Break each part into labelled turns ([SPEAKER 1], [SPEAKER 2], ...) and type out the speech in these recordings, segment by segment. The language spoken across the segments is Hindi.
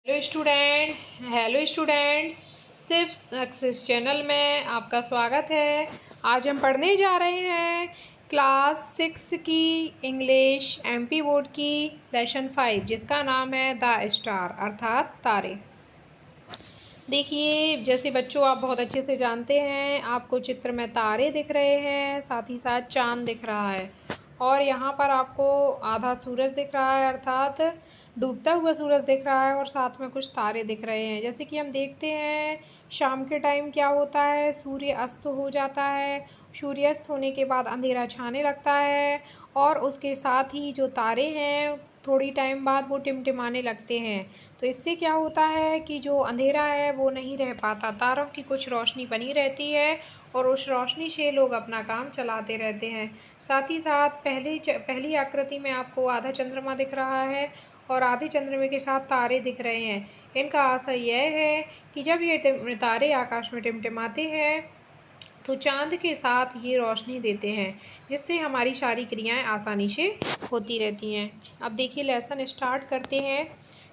[SPEAKER 1] हेलो स्टूडेंट्स, सिर्फ सक्सेस चैनल में आपका स्वागत है। आज हम पढ़ने जा रहे हैं क्लास 6 की इंग्लिश एमपी बोर्ड की लेसन 5, जिसका नाम है द स्टार अर्थात तारे। देखिए, जैसे बच्चों आप बहुत अच्छे से जानते हैं, आपको चित्र में तारे दिख रहे हैं, साथ ही साथ चांद दिख रहा है और यहाँ पर आपको आधा सूरज दिख रहा है अर्थात डूबता हुआ सूरज दिख रहा है और साथ में कुछ तारे दिख रहे हैं। जैसे कि हम देखते हैं शाम के टाइम क्या होता है, सूर्य अस्त हो जाता है। सूर्यास्त होने के बाद अंधेरा छाने लगता है और उसके साथ ही जो तारे हैं थोड़ी टाइम बाद वो टिमटिमाने लगते हैं। तो इससे क्या होता है कि जो अंधेरा है वो नहीं रह पाता, तारों की कुछ रोशनी बनी रहती है और उस रोशनी से लोग अपना काम चलाते रहते हैं। साथ ही साथ पहली आकृति में आपको आधा चंद्रमा दिख रहा है और आधे चंद्रमा के साथ तारे दिख रहे हैं। इनका आशय यह है कि जब ये तारे आकाश में टिमटिमाते हैं तो चांद के साथ ये रोशनी देते हैं, जिससे हमारी सारी क्रियाएं आसानी से होती रहती हैं। अब देखिए लेसन स्टार्ट करते हैं।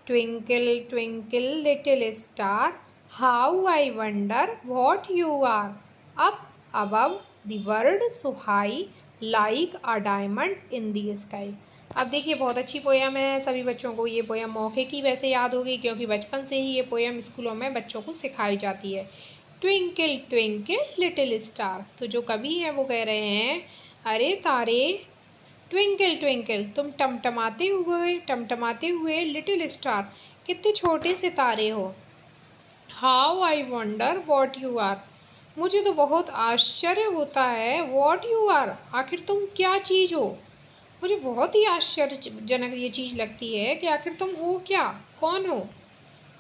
[SPEAKER 1] Twinkle twinkle little star, how I wonder what you are, up above the world so high, like a diamond in the sky. अब देखिए बहुत अच्छी पोयम है, सभी बच्चों को ये पोयम मौके की वैसे याद होगी क्योंकि बचपन से ही ये पोयम स्कूलों में बच्चों को सिखाई जाती है। ट्विंकल ट्विंकल लिटिल स्टार, तो जो कवि हैं वो कह रहे हैं अरे तारे, ट्विंकल ट्विंकल तुम टमटमाते हुए लिटिल स्टार कितने छोटे से तारे हो। How I wonder what you are, मुझे तो बहुत आश्चर्य होता है। वॉट यू आर, आखिर तुम क्या चीज़ हो। मुझे बहुत ही आश्चर्यजनक ये चीज़ लगती है कि आखिर तुम हो क्या, कौन हो।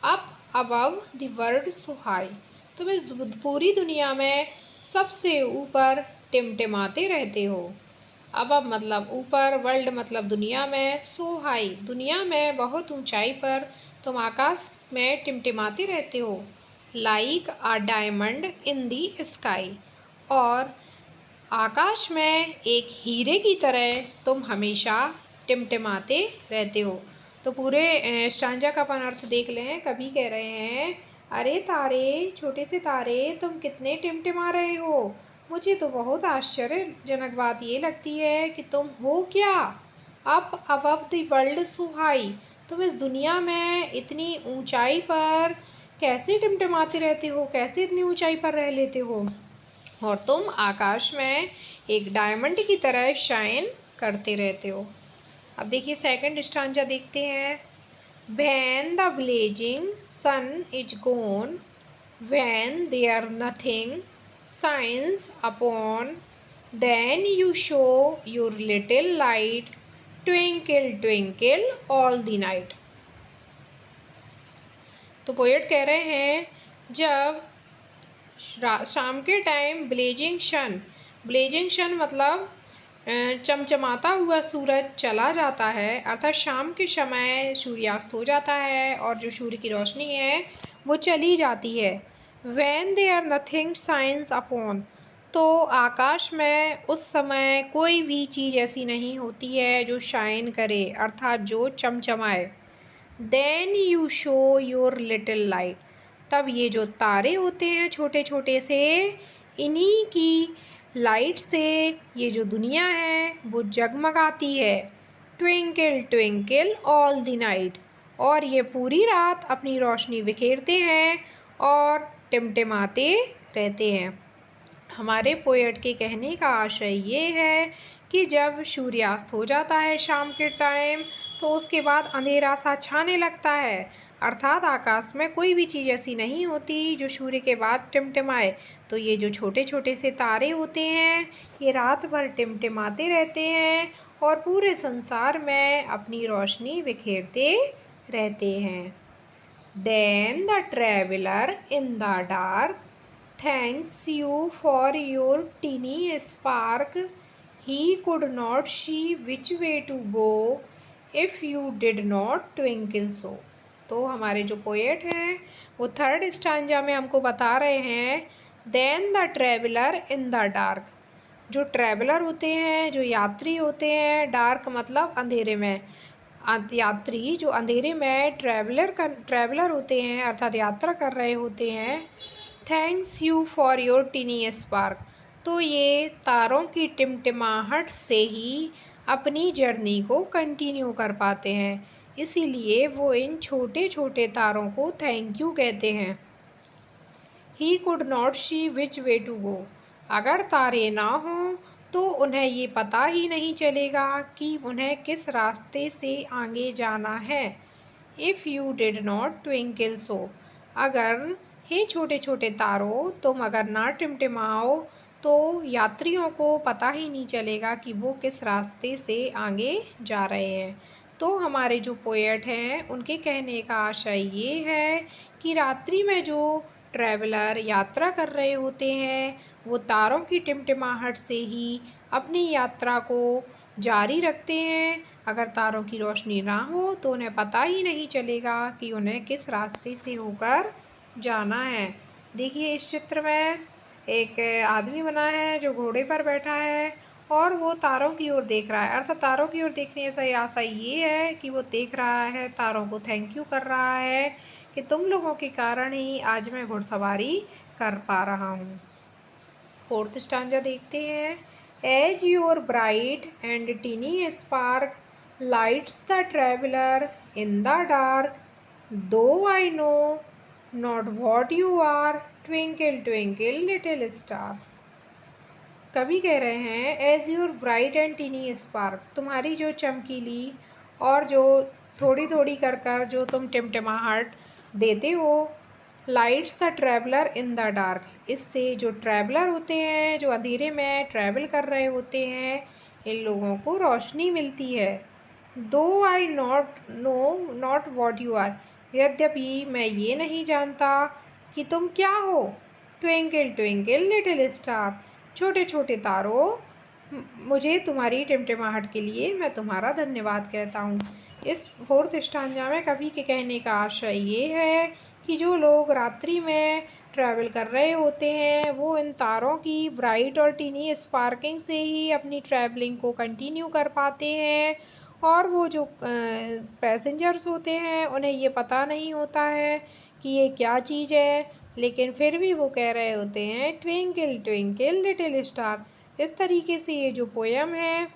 [SPEAKER 1] Up above the world so high, तुम इस पूरी दुनिया में सबसे ऊपर टिमटिमाते रहते हो। अबव मतलब ऊपर, वर्ल्ड मतलब दुनिया में, सो हाई दुनिया में बहुत ऊंचाई पर तुम आकाश में टिमटिमाते रहते हो। Like a diamond in the sky, और आकाश में एक हीरे की तरह तुम हमेशा टिमटिमाते रहते हो। तो पूरे स्टांजा का अपन अर्थ देख लें। कभी कह रहे हैं अरे तारे, छोटे से तारे तुम कितने टिमटिमा रहे हो। मुझे तो बहुत आश्चर्यजनक बात ये लगती है कि तुम हो क्या। Up above the world so high, तुम इस दुनिया में इतनी ऊंचाई पर कैसे टिमटिमाते रहते हो, कैसे इतनी ऊंचाई पर रह लेते हो और तुम आकाश में एक डायमंड की तरह शाइन करते रहते हो। अब देखिए सेकंड स्टांजा देखते हैं। When the blazing sun is gone, when there nothing shines upon, then you show your little light, twinkle twinkle all the night। तो पोएट कह रहे हैं जब शाम के टाइम ब्लेजिंग शन मतलब चमचमाता हुआ सूरज चला जाता है, अर्थात शाम के समय सूर्यास्त हो जाता है और जो सूर्य की रोशनी है वो चली जाती है। When there nothing shines upon, तो आकाश में उस समय कोई भी चीज़ ऐसी नहीं होती है जो शाइन करे अर्थात जो चमचमाए। Then you show your little light, तब ये जो तारे होते हैं छोटे छोटे से, इन्हीं की लाइट से ये जो दुनिया है वो जगमगाती है। Twinkle twinkle all the night, और ये पूरी रात अपनी रोशनी बिखेरते हैं और टिमटिमाते रहते हैं। हमारे पोएट के कहने का आशय ये है कि जब सूर्यास्त हो जाता है शाम के टाइम तो उसके बाद अंधेरा सा छाने लगता है, अर्थात आकाश में कोई भी चीज़ ऐसी नहीं होती जो सूर्य के बाद टिमटिमाए। तो ये जो छोटे छोटे से तारे होते हैं ये रात भर टिमटिमाते रहते हैं और पूरे संसार में अपनी रोशनी बिखेरते रहते हैं। Then the traveler in the dark thanks you for your tiny spark. He could not see which way to go if you did not twinkle so। तो हमारे जो पोएट हैं वो थर्ड स्टांजा में हमको बता रहे हैं then the traveller in the dark, जो ट्रैवलर होते हैं, जो यात्री होते हैं, डार्क मतलब अंधेरे में, यात्री जो अंधेरे में ट्रैवलर होते हैं अर्थात यात्रा कर रहे होते हैं, thanks you for your tiny spark, तो ये तारों की टिमटिमाहट से ही अपनी जर्नी को कंटिन्यू कर पाते हैं। इसीलिए वो इन छोटे छोटे तारों को थैंक यू कहते हैं। He could not see which way to go, अगर तारे ना हों तो उन्हें ये पता ही नहीं चलेगा कि उन्हें किस रास्ते से आगे जाना है। If you did not twinkle so, अगर हे छोटे छोटे तारों तुम अगर ना टिमटिमाओ तो यात्रियों को पता ही नहीं चलेगा कि वो किस रास्ते से आगे जा रहे हैं। तो हमारे जो पोएट हैं उनके कहने का आशय ये है कि रात्रि में जो ट्रैवलर यात्रा कर रहे होते हैं वो तारों की टिमटिमाहट से ही अपनी यात्रा को जारी रखते हैं। अगर तारों की रोशनी ना हो तो उन्हें पता ही नहीं चलेगा कि उन्हें किस रास्ते से होकर जाना है। देखिए इस चित्र में एक आदमी बना है जो घोड़े पर बैठा है और वो तारों की ओर देख रहा है। अर्थात तारों की ओर देखने से आशय ये है कि वो देख रहा है, तारों को थैंक यू कर रहा है कि तुम लोगों के कारण ही आज मैं घुड़सवारी कर पा रहा हूँ। फोर्थ स्टांजा देखते हैं। As your bright and tiny spark lights the traveller in the dark, though I know not what you are, twinkle twinkle little star. कवि कह रहे हैं as your bright and tiny spark, तुम्हारी जो चमकीली और जो थोड़ी थोड़ी कर कर जो तुम टिमटिमाहट देते हो, lights the traveller in the dark, इससे जो ट्रैवलर होते हैं जो अंधेरे में ट्रैवल कर रहे होते हैं इन लोगों को रोशनी मिलती है। दो आई नॉट वॉट यू आर, यद्यपि मैं ये नहीं जानता कि तुम क्या हो। ट्विंकल ट्विंकल लिटिल स्टार, छोटे छोटे तारों मुझे तुम्हारी टिमटिमाहट के लिए मैं तुम्हारा धन्यवाद कहता हूँ। इस फोर्थ स्टांजा में कवि के कहने का आशय ये है कि जो लोग रात्रि में ट्रैवल कर रहे होते हैं वो इन तारों की ब्राइट और टीनी स्पार्किंग से ही अपनी ट्रैवलिंग को कंटिन्यू कर पाते हैं। और वो जो पैसेंजर्स होते हैं उन्हें ये पता नहीं होता है कि ये क्या चीज़ है, लेकिन फिर भी वो कह रहे होते हैं ट्विंकल ट्विंकल लिटिल स्टार। इस तरीके से ये जो पोयम है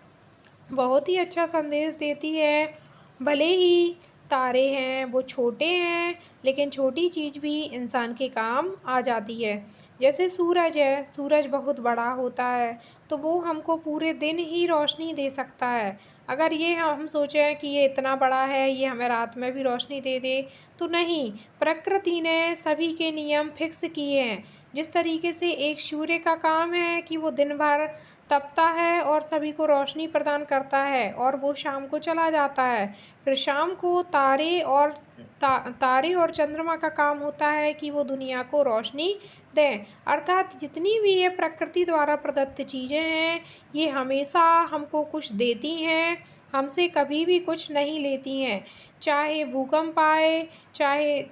[SPEAKER 1] बहुत ही अच्छा संदेश देती है। भले ही तारे हैं वो छोटे हैं लेकिन छोटी चीज़ भी इंसान के काम आ जाती है। जैसे सूरज है, सूरज बहुत बड़ा होता है तो वो हमको पूरे दिन ही रोशनी दे सकता है। अगर ये हम सोचें कि ये इतना बड़ा है ये हमें रात में भी रोशनी दे दे तो नहीं, प्रकृति ने सभी के नियम फिक्स किए हैं। जिस तरीके से एक सूर्य का काम है कि वो दिन भर तपता है और सभी को रोशनी प्रदान करता है और वो शाम को चला जाता है, फिर शाम को तारे और चंद्रमा का काम होता है कि वो दुनिया को रोशनी दें। अर्थात जितनी भी ये प्रकृति द्वारा प्रदत्त चीज़ें हैं ये हमेशा हमको कुछ देती हैं, हमसे कभी भी कुछ नहीं लेती हैं। चाहे भूकंप आए, चाहे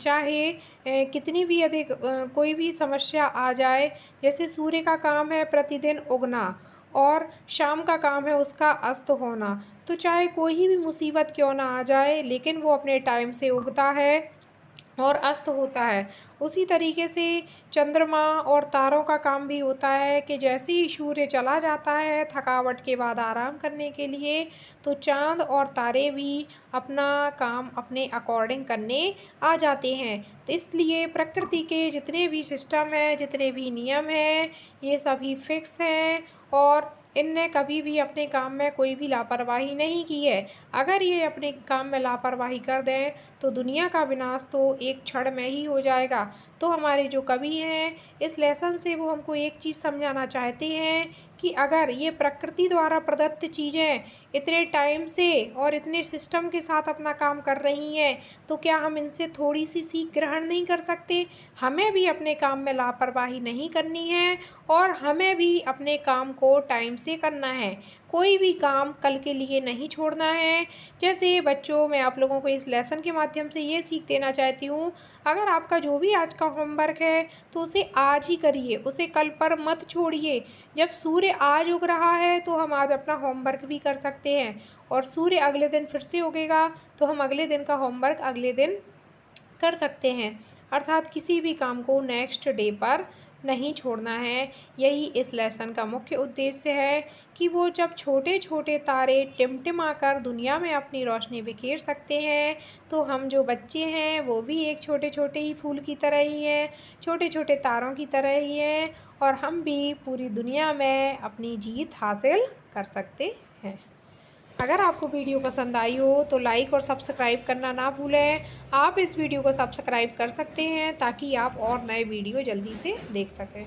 [SPEAKER 1] चाहे कितनी भी अधिक कोई भी समस्या आ जाए, जैसे सूर्य का काम है प्रतिदिन उगना और शाम का काम है उसका अस्त होना, तो चाहे कोई भी मुसीबत क्यों ना आ जाए लेकिन वो अपने टाइम से उगता है और अस्त होता है। उसी तरीके से चंद्रमा और तारों का काम भी होता है कि जैसे ही सूर्य चला जाता है थकावट के बाद आराम करने के लिए, तो चाँद और तारे भी अपना काम अपने अकॉर्डिंग करने आ जाते हैं। तो इसलिए प्रकृति के जितने भी सिस्टम हैं, जितने भी नियम हैं, ये सभी फिक्स हैं और इनने कभी भी अपने काम में कोई भी लापरवाही नहीं की है। अगर ये अपने काम में लापरवाही कर दें तो दुनिया का विनाश तो एक क्षण में ही हो जाएगा। तो हमारे जो कवि हैं इस लेसन से वो हमको एक चीज़ समझाना चाहते हैं कि अगर ये प्रकृति द्वारा प्रदत्त चीज़ें इतने टाइम से और इतने सिस्टम के साथ अपना काम कर रही हैं तो क्या हम इनसे थोड़ी सी सीख ग्रहण नहीं कर सकते। हमें भी अपने काम में लापरवाही नहीं करनी है और हमें भी अपने काम को टाइम से करना है, कोई भी काम कल के लिए नहीं छोड़ना है। जैसे बच्चों, मैं आप लोगों को इस लेसन के माध्यम से ये सीख देना चाहती हूँ, अगर आपका जो भी आज का होमवर्क है तो उसे आज ही करिए, उसे कल पर मत छोड़िए। जब सूर्य आज उग रहा है तो हम आज अपना होमवर्क भी कर सकते हैं और सूर्य अगले दिन फिर से उगेगा तो हम अगले दिन का होमवर्क अगले दिन कर सकते हैं। अर्थात किसी भी काम को नेक्स्ट डे पर नहीं छोड़ना है। यही इस लेसन का मुख्य उद्देश्य है कि वो जब छोटे छोटे तारे टिमटिमाकर दुनिया में अपनी रोशनी बिखेर सकते हैं, तो हम जो बच्चे हैं वो भी एक छोटे छोटे ही फूल की तरह ही हैं, छोटे छोटे तारों की तरह ही हैं, और हम भी पूरी दुनिया में अपनी जीत हासिल कर सकते हैं। अगर आपको वीडियो पसंद आई हो तो लाइक और सब्सक्राइब करना ना भूलें। आप इस वीडियो को सब्सक्राइब कर सकते हैं ताकि आप और नए वीडियो जल्दी से देख सकें।